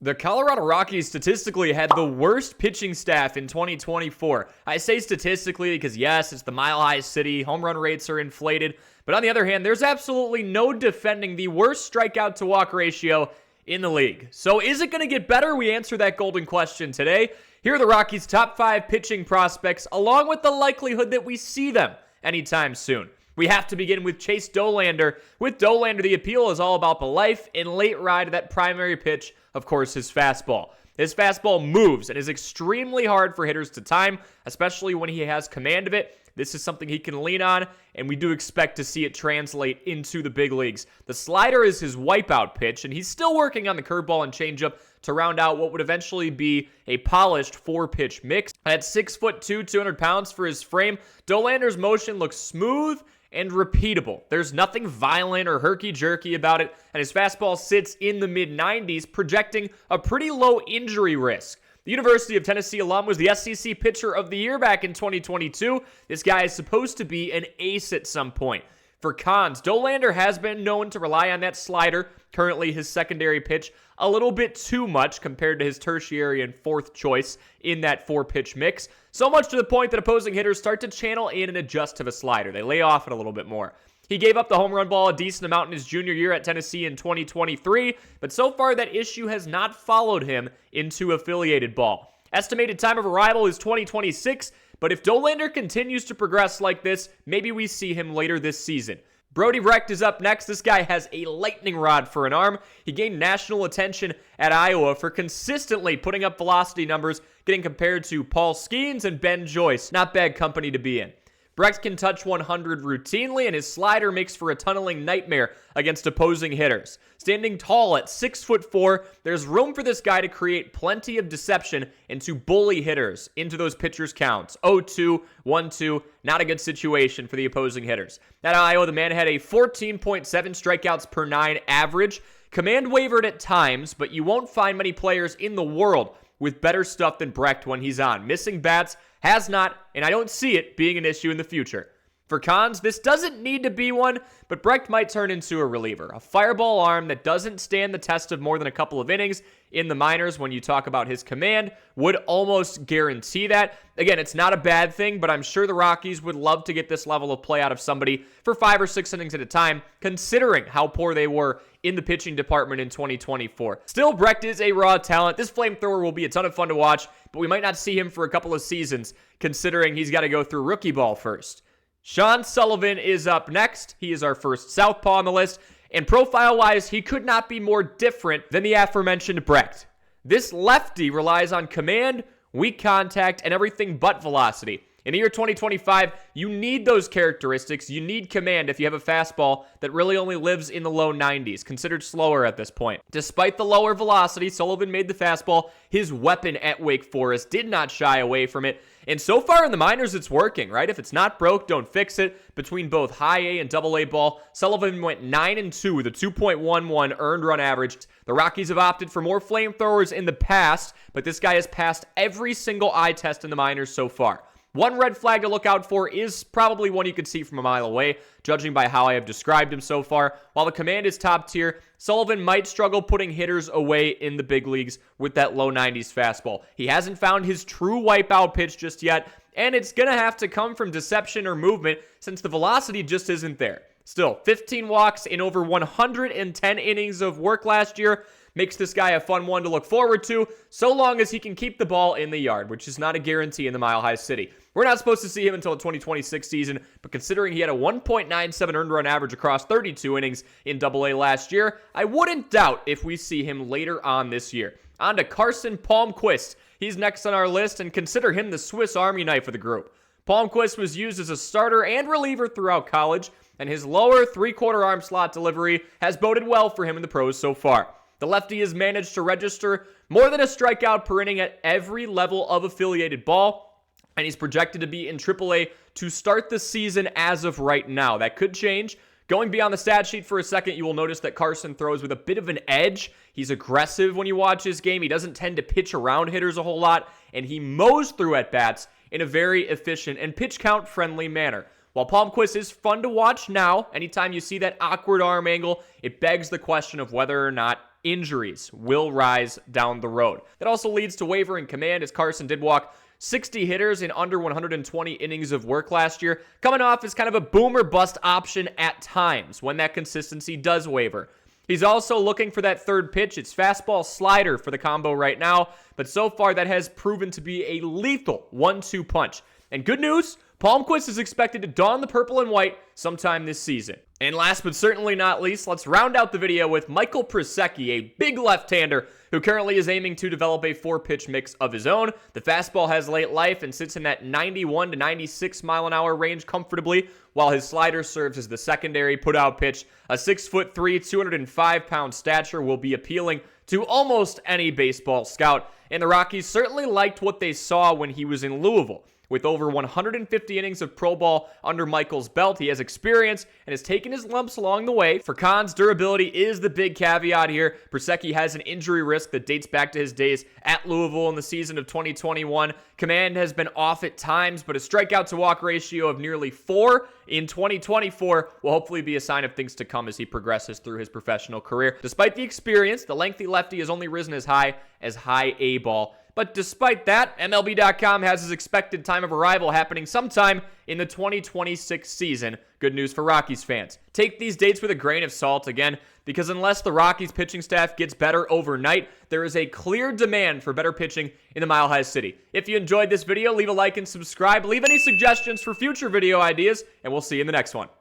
The Colorado Rockies statistically had the worst pitching staff in 2024. I say statistically because, yes, it's the Mile High City. Home run rates are inflated. But on the other hand, there's absolutely no defending the worst strikeout to walk ratio in the league. So is it going to get better? We answer that golden question today. Here are the Rockies' top 5 pitching prospects, along with the likelihood that we see them anytime soon. We have to begin with Chase Dollander. With Dollander, the appeal is all about the life and late ride of that primary pitch, of course, his fastball. His fastball moves and is extremely hard for hitters to time, especially when he has command of it. This is something he can lean on, and we do expect to see it translate into the big leagues. The slider is his wipeout pitch, and he's still working on the curveball and changeup to round out what would eventually be a polished 4-pitch mix. At 6'2", 200 pounds for his frame, Dollander's motion looks smooth and repeatable. There's nothing violent or herky-jerky about it, and his fastball sits in the mid-90s, projecting a pretty low injury risk. The University of Tennessee alum was the SEC Pitcher of the Year back in 2022. This guy is supposed to be an ace at some point. For cons, Dollander has been known to rely on that slider, currently his secondary pitch, a little bit too much compared to his tertiary and 4th choice in that 4-pitch mix. So much to the point that opposing hitters start to channel in and adjust to the slider. They lay off it a little bit more. He gave up the home run ball a decent amount in his junior year at Tennessee in 2023, but so far that issue has not followed him into affiliated ball. Estimated time of arrival is 2026, but if Dollander continues to progress like this, maybe we see him later this season. Brody Brecht is up next. This guy has a lightning rod for an arm. He gained national attention at Iowa for consistently putting up velocity numbers, getting compared to Paul Skeens and Ben Joyce. Not bad company to be in. Brecht can touch 100 routinely, and his slider makes for a tunneling nightmare against opposing hitters. Standing tall at 6'4", there's room for this guy to create plenty of deception and to bully hitters into those pitchers' counts. 0-2, 1-2, not a good situation for the opposing hitters. At Iowa, the man had a 14.7 strikeouts per 9 average. Command wavered at times, but you won't find many players in the world with better stuff than Brecht when he's on. Missing bats has not, and I don't see it being an issue in the future. For cons, this doesn't need to be one, but Brecht might turn into a reliever. A fireball arm that doesn't stand the test of more than a couple of innings in the minors when you talk about his command would almost guarantee that. Again, it's not a bad thing, but I'm sure the Rockies would love to get this level of play out of somebody for 5 or 6 innings at a time, considering how poor they were in the pitching department in 2024. Still, Brecht is a raw talent. This flamethrower will be a ton of fun to watch, but we might not see him for a couple of seasons, considering he's got to go through rookie ball first. Sullivan is up next. He is our first southpaw on the list, and profile-wise, he could not be more different than the aforementioned Brecht. This lefty relies on command, weak contact, and everything but velocity. In the year 2025, you need those characteristics. You need command if you have a fastball that really only lives in the low 90s, considered slower at this point. Despite the lower velocity, Sullivan made the fastball his weapon at Wake Forest, did not shy away from it. And so far in the minors, it's working, right? If it's not broke, don't fix it. Between both high A and double A ball, Sullivan went 9-2 with a 2.11 earned run average. The Rockies have opted for more flamethrowers in the past, but this guy has passed every single eye test in the minors so far. One red flag to look out for is probably one you could see from a mile away, judging by how I have described him so far. While the command is top tier, Sullivan might struggle putting hitters away in the big leagues with that low 90s fastball. He hasn't found his true wipeout pitch just yet, and it's going to have to come from deception or movement since the velocity just isn't there. Still, 15 walks in over 110 innings of work last year makes this guy a fun one to look forward to, so long as he can keep the ball in the yard, which is not a guarantee in the Mile High City. We're not supposed to see him until the 2026 season, but considering he had a 1.97 earned run average across 32 innings in AA last year, I wouldn't doubt if we see him later on this year. On to Carson Palmquist. He's next on our list, and consider him the Swiss Army knife of the group. Palmquist was used as a starter and reliever throughout college, and his lower 3/4 arm slot delivery has boded well for him in the pros so far. The lefty has managed to register more than a strikeout per inning at every level of affiliated ball, and he's projected to be in AAA to start the season as of right now. That could change. Going beyond the stat sheet for a second, you will notice that Carson throws with a bit of an edge. He's aggressive when you watch his game. He doesn't tend to pitch around hitters a whole lot, and he mows through at-bats in a very efficient and pitch count-friendly manner. While Palmquist is fun to watch now, anytime you see that awkward arm angle, it begs the question of whether or not injuries will rise down the road. That also leads to wavering command, as Carson did walk 60 hitters in under 120 innings of work last year, coming off as kind of a boom or bust option at times when that consistency does waver. He's also looking for that third pitch. It's fastball slider for the combo right now, but so far that has proven to be a lethal 1-2 punch. And good news, Palmquist is expected to don the purple and white sometime this season. And last but certainly not least, let's round out the video with Prosecky, a big left-hander who currently is aiming to develop a 4-pitch mix of his own. The fastball has late life and sits in that 91 to 96 mile an hour range comfortably, while his slider serves as the secondary put-out pitch. A 6'3", 205-pound stature will be appealing to almost any baseball scout, and the Rockies certainly liked what they saw when he was in Louisville. With over 150 innings of pro ball under Michael's belt, he has experience and has taken his lumps along the way. For cons, durability is the big caveat here. Prosecky has an injury risk that dates back to his days at Louisville in the season of 2021. Command has been off at times, but a strikeout-to-walk ratio of nearly 4 in 2024 will hopefully be a sign of things to come as he progresses through his professional career. Despite the experience, the lengthy lefty has only risen as high A ball. But despite that, MiLB.com has his expected time of arrival happening sometime in the 2026 season. Good news for Rockies fans. Take these dates with a grain of salt again, because unless the Rockies pitching staff gets better overnight, there is a clear demand for better pitching in the Mile High City. If you enjoyed this video, leave a like and subscribe. Leave any suggestions for future video ideas, and we'll see you in the next one.